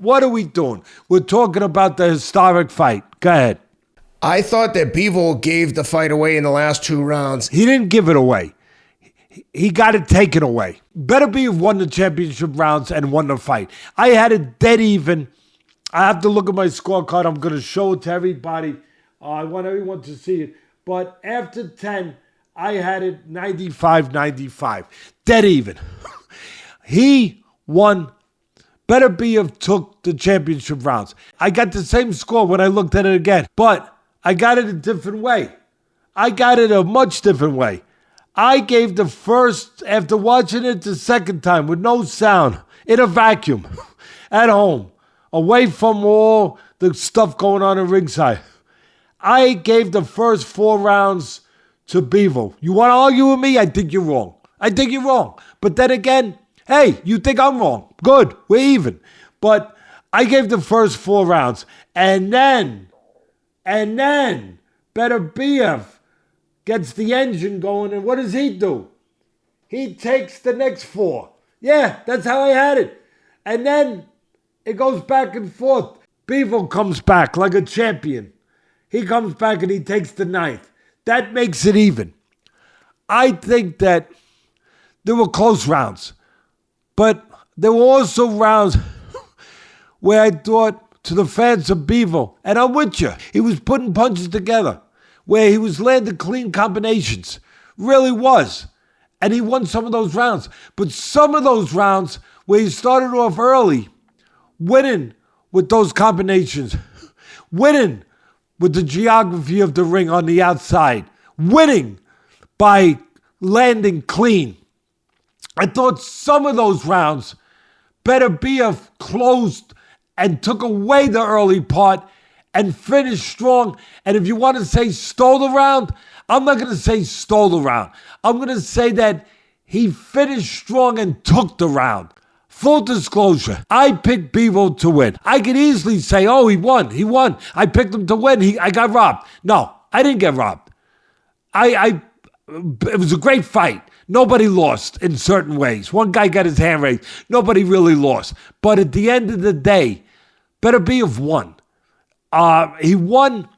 What are we doing? We're talking about the historic fight. Go ahead. I thought that Bivol gave the fight away in the last 2 rounds. He didn't give it away. He got it taken away. Beterbiev won the championship rounds and won the fight. I had it dead even. I have to look at my scorecard. I'm going to show it to everybody. I want everyone to see it. But after 10, I had it 95-95. Dead even. He won. Beterbiev took the championship rounds. I got the same score when I looked at it again. But I got it a different way. I got it a much different way. I gave the first, after watching it the second time with no sound, in a vacuum, at home, away from all the stuff going on in ringside, I gave the first 4 rounds to Bivol. You want to argue with me? I think you're wrong. I think you're wrong. But then again, hey, you think I'm wrong. Good, we're even. But I gave the first 4 rounds. And then, Beterbiev gets the engine going, and what does he do? He takes the next 4. Yeah, that's how I had it. And then it goes back and forth. Bivol comes back like a champion. He comes back and he takes the 9th. That makes it even. I think that there were close rounds, but there were also rounds where I thought, to the fans of Bivol, and I'm with you, he was putting punches together, where he was landing clean combinations. Really was. And he won some of those rounds. But some of those rounds where he started off early, winning with those combinations, winning with the geography of the ring on the outside, winning by landing clean. I thought some of those rounds, Beterbiev closed and took away the early part and finished strong. And if you want to say stole the round, I'm not going to say stole the round. I'm going to say that he finished strong and took the round. Full disclosure, I picked Bivol to win. I could easily say, oh, he won. I picked him to win. I got robbed. No, I didn't get robbed. It was a great fight. Nobody lost in certain ways. One guy got his hand raised. Nobody really lost. But at the end of the day, Beterbiev won. He won,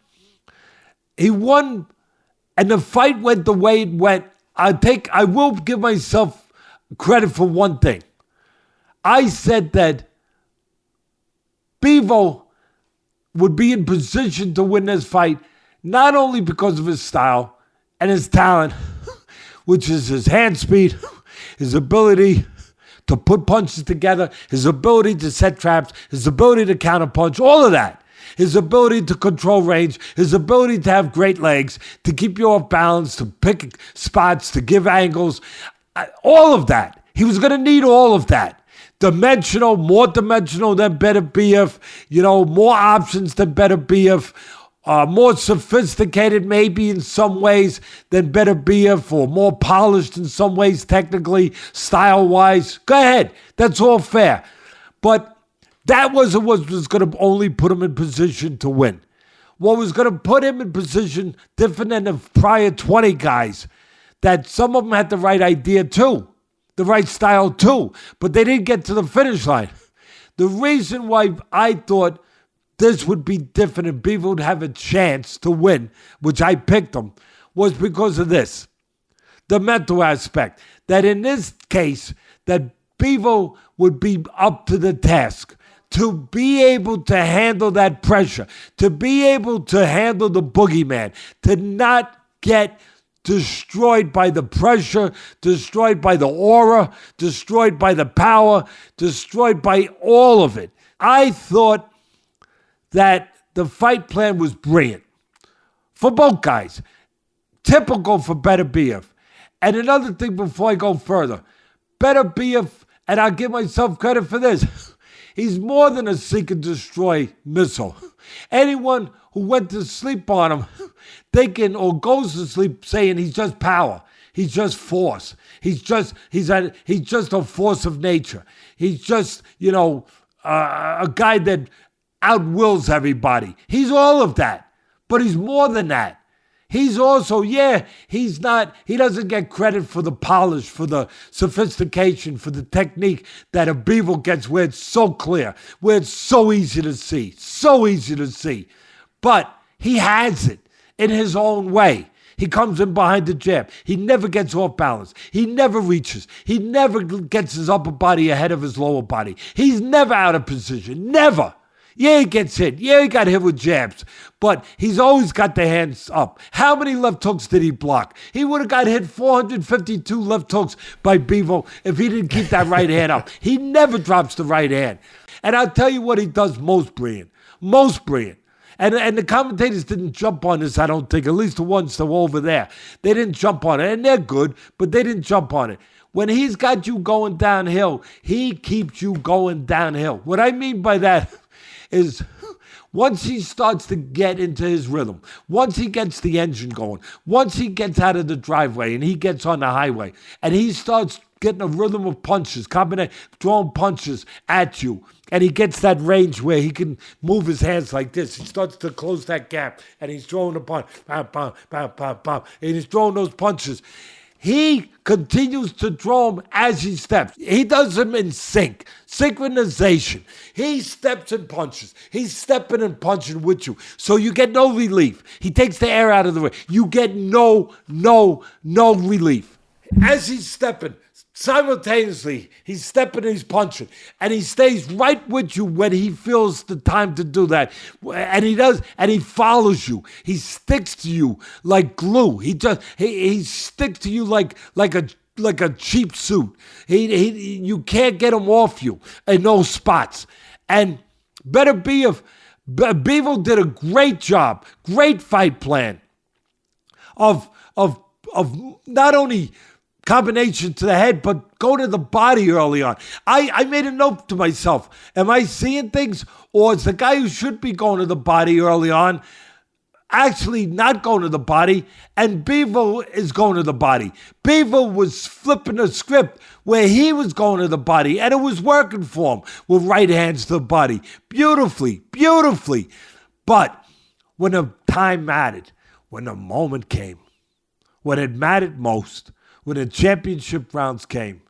and the fight went the way it went. I will give myself credit for one thing. I said that Bivol would be in position to win this fight, not only because of his style and his talent, which is his hand speed, his ability to put punches together, his ability to set traps, his ability to counterpunch, all of that. His ability to control range, his ability to have great legs, to keep you off balance, to pick spots, to give angles, all of that. He was going to need all of that. More dimensional than Beterbiev, more options than Beterbiev, more sophisticated maybe in some ways than Beterbiev, or more polished in some ways technically, style-wise. Go ahead. That's all fair. But that was what was going to only put him in position to win. What was going to put him in position, different than the prior 20 guys, that some of them had the right idea too, the right style too, but they didn't get to the finish line. The reason why I thought this would be different and Bivol would have a chance to win, which I picked him, was because of this. The mental aspect. That in this case, that Bivol would be up to the task. To be able to handle that pressure. To be able to handle the boogeyman. To not get destroyed by the pressure, destroyed by the aura, destroyed by the power, destroyed by all of it. I thought that the fight plan was brilliant for both guys. Typical for Beterbiev. And another thing before I go further, Beterbiev, and I'll give myself credit for this, he's more than a seek and destroy missile. Anyone who went to sleep on him thinking or goes to sleep saying he's just power, he's just force, he's just a force of nature, he's just a guy that outwills everybody. He's all of that, but he's more than that. He's also, he doesn't get credit for the polish, for the sophistication, for the technique that a Bivol gets, where it's so clear, where it's so easy to see. But he has it in his own way. He comes in behind the jab. He never gets off balance. He never reaches. He never gets his upper body ahead of his lower body. He's never out of position. Never. Yeah, he gets hit. Yeah, he got hit with jabs. But he's always got the hands up. How many left hooks did he block? He would have got hit 452 left hooks by Bivol if he didn't keep that right hand up. He never drops the right hand. And I'll tell you what he does most brilliant. And the commentators didn't jump on this, I don't think, at least the ones that were over there. They didn't jump on it, and they're good, but they didn't jump on it. When he's got you going downhill, he keeps you going downhill. What I mean by that is once he starts to get into his rhythm, once he gets the engine going, once he gets out of the driveway and he gets on the highway, and he starts getting a rhythm of punches, throwing punches at you, and he gets that range where he can move his hands like this. He starts to close that gap, and he's throwing a punch, bam, bam, bam, bam, bam, and he's throwing those punches. He continues to throw them as he steps. He does them in sync, synchronization. He steps and punches. He's stepping and punching with you. So you get no relief. He takes the air out of the way. You get no relief. As he's stepping, simultaneously, he's stepping and he's punching. And he stays right with you when he feels the time to do that. And he does, and he follows you. He sticks to you like glue. He sticks to you like a cheap suit. You can't get him off you in those spots. And Bivol did a great job, great fight plan of not only combination to the head, but go to the body early on. I made a note to myself. Am I seeing things? Or is the guy who should be going to the body early on actually not going to the body, and Bivol is going to the body? Bivol was flipping the script where he was going to the body, and it was working for him with right hands to the body. Beautifully. But when the time mattered, when the moment came, when it mattered most, when the championship rounds came,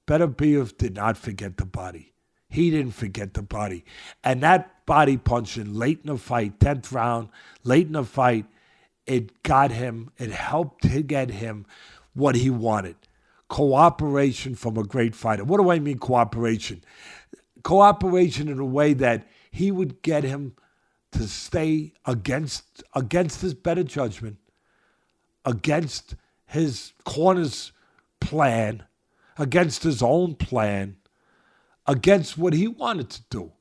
Beterbiev did not forget the body. He didn't forget the body. And that body punching late in the fight, 10th round, late in the fight, it helped to get him what he wanted. Cooperation from a great fighter. What do I mean cooperation? Cooperation in a way that he would get him to stay against his better judgment, against his corner's plan, against his own plan, against what he wanted to do.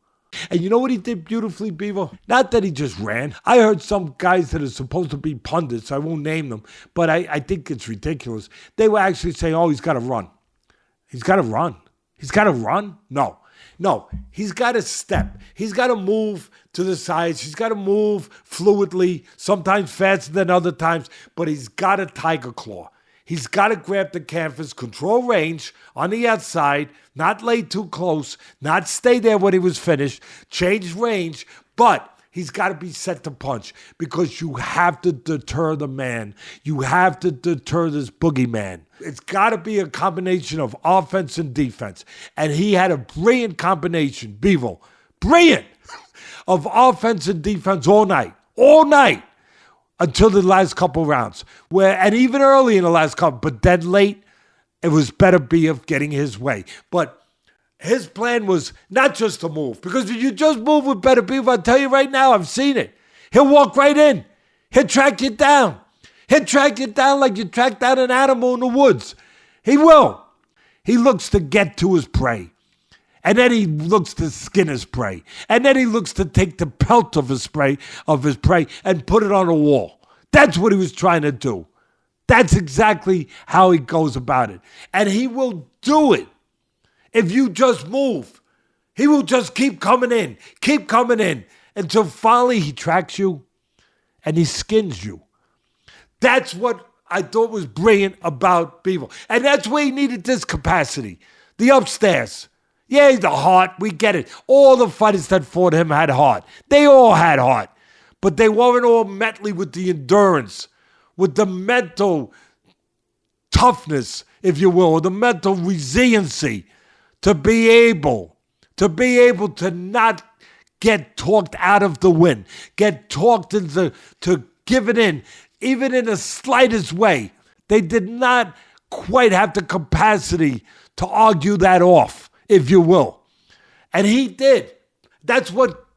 And you know what he did beautifully, Bivol? Not that he just ran. I heard some guys that are supposed to be pundits, I won't name them, but I think it's ridiculous. They were actually saying, he's got to run. He's got to run. He's got to run? No, he's got to step. He's got to move to the sides. He's got to move fluidly, sometimes faster than other times, but he's got a tiger claw. He's got to grab the canvas, control range on the outside, not lay too close, not stay there when he was finished, change range, but he's got to be set to punch because you have to deter the man. You have to deter this boogeyman. It's got to be a combination of offense and defense. And he had a brilliant combination, Bivol, brilliant, of offense and defense all night, until the last couple rounds. And even early in the last couple, but then late, it was Beterbiev getting his way. But his plan was not just to move, because if you just move with Beterbiev, I'll tell you right now, I've seen it. He'll walk right in. He'll track you down. He'll track you down like you track down an animal in the woods. He will. He looks to get to his prey. And then he looks to skin his prey. And then he looks to take the pelt of his prey and put it on a wall. That's what he was trying to do. That's exactly how he goes about it. And he will do it if you just move. He will just keep coming in, until finally he tracks you and he skins you. That's what I thought was brilliant about Bivol. And that's where he needed this capacity. The upstairs. Yeah, the heart, we get it. All the fighters that fought him had heart. They all had heart. But they weren't all metly with the endurance, with the mental toughness, if you will, or the mental resiliency to be able to not get talked out of the win, get talked into to give it in, even in the slightest way. They did not quite have the capacity to argue that off, if you will. And he did. That's what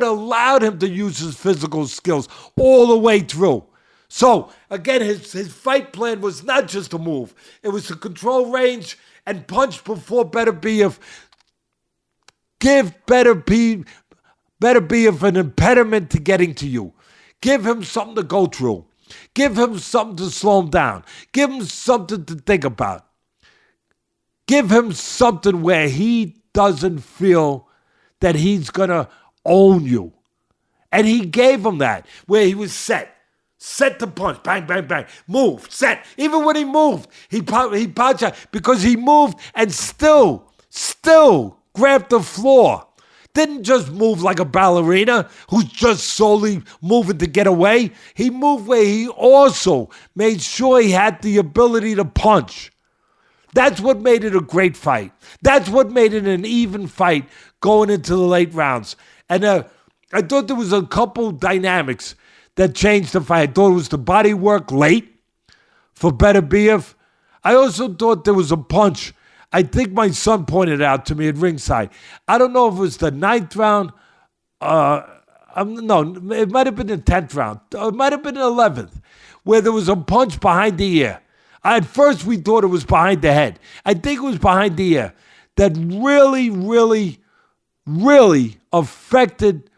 allowed him to use his physical skills all the way through. So, again, his fight plan was not just to move. It was to control range and punch before Beterbiev. Give Beterbiev an impediment to getting to you. Give him something to go through. Give him something to slow him down. Give him something to think about. Give him something where he doesn't feel that he's going to own you. And he gave him that, where he was set to punch, bang, bang, bang, move, set. Even when he moved, he punched out because he moved and still grabbed the floor. Didn't just move like a ballerina who's just solely moving to get away. He moved where he also made sure he had the ability to punch. That's what made it a great fight. That's what made it an even fight going into the late rounds. And I thought there was a couple dynamics that changed the fight. I thought it was the body work late for Beterbiev. I also thought there was a punch. I think my son pointed out to me at ringside. I don't know if it was the 9th round. No, it might have been the 10th round. It might have been the 11th, where there was a punch behind the ear. At first, we thought it was behind the head. I think it was behind the ear that really, really, really affected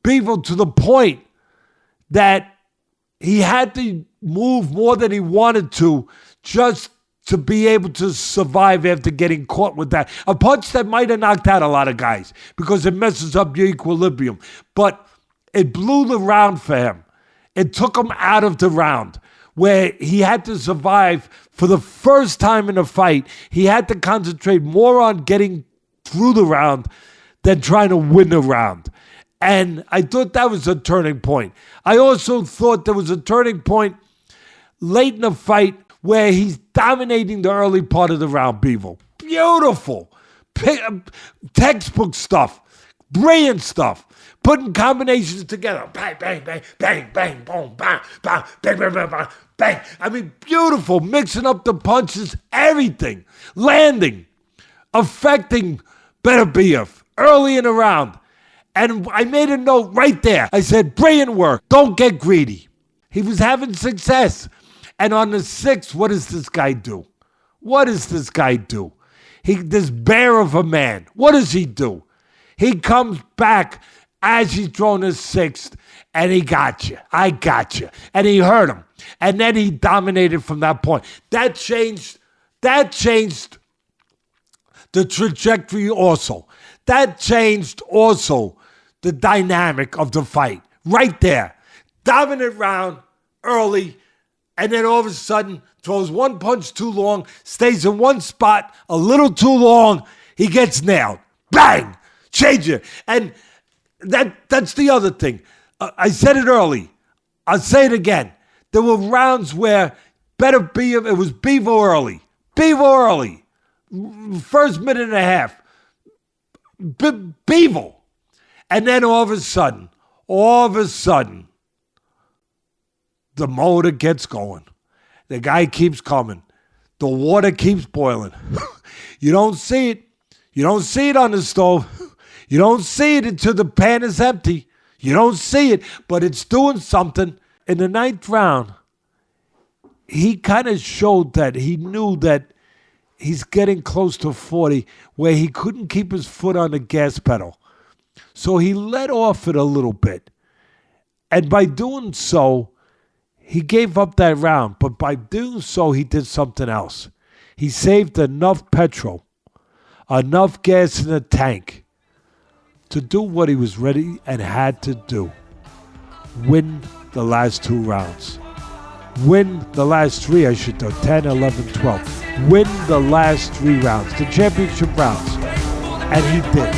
Bivol to the point that he had to move more than he wanted to just to be able to survive after getting caught with that. A punch that might have knocked out a lot of guys because it messes up your equilibrium. But it blew the round for him. It took him out of the round where he had to survive for the first time in a fight. He had to concentrate more on getting through the round than trying to win the round. And I thought that was a turning point. I also thought there was a turning point late in the fight where he's dominating the early part of the round, Bivol. Beautiful. Textbook stuff. Brilliant stuff. Putting combinations together. Bang, bang, bang, bang, bang, boom, bang, bang, bang, bang, bang, bang, bang. I mean, beautiful. Mixing up the punches, everything. Landing. Affecting Beterbiev early in the round. And I made a note right there. I said, brilliant work. Don't get greedy. He was having success. And on the 6th, what does this guy do? What does this guy do? This bear of a man. What does he do? He comes back as he's throwing his 6th, and he got you. I got you. And he hurt him. And then he dominated from that point. That changed the trajectory also. That changed also the dynamic of the fight. Right there. Dominant round, early, and then all of a sudden throws one punch too long, stays in one spot a little too long, he gets nailed. Bang! Change it. And that's the other thing. I said it early. I'll say it again. There were rounds where it was Bivol early. Bivol early. First minute and a half. Bivol. And then all of a sudden, the motor gets going. The guy keeps coming. The water keeps boiling. You don't see it. You don't see it on the stove. You don't see it until the pan is empty. You don't see it, but it's doing something. In the 9th round, he kind of showed that he knew that he's getting close to 40, where he couldn't keep his foot on the gas pedal. So he let off it a little bit. And by doing so, he gave up that round. But by doing so, he did something else. He saved enough petrol, enough gas in the tank to do what he was ready and had to do. Win the last 2 rounds. Win the last 3, 10, 11, 12. Win the last 3 rounds, the championship rounds. And he did.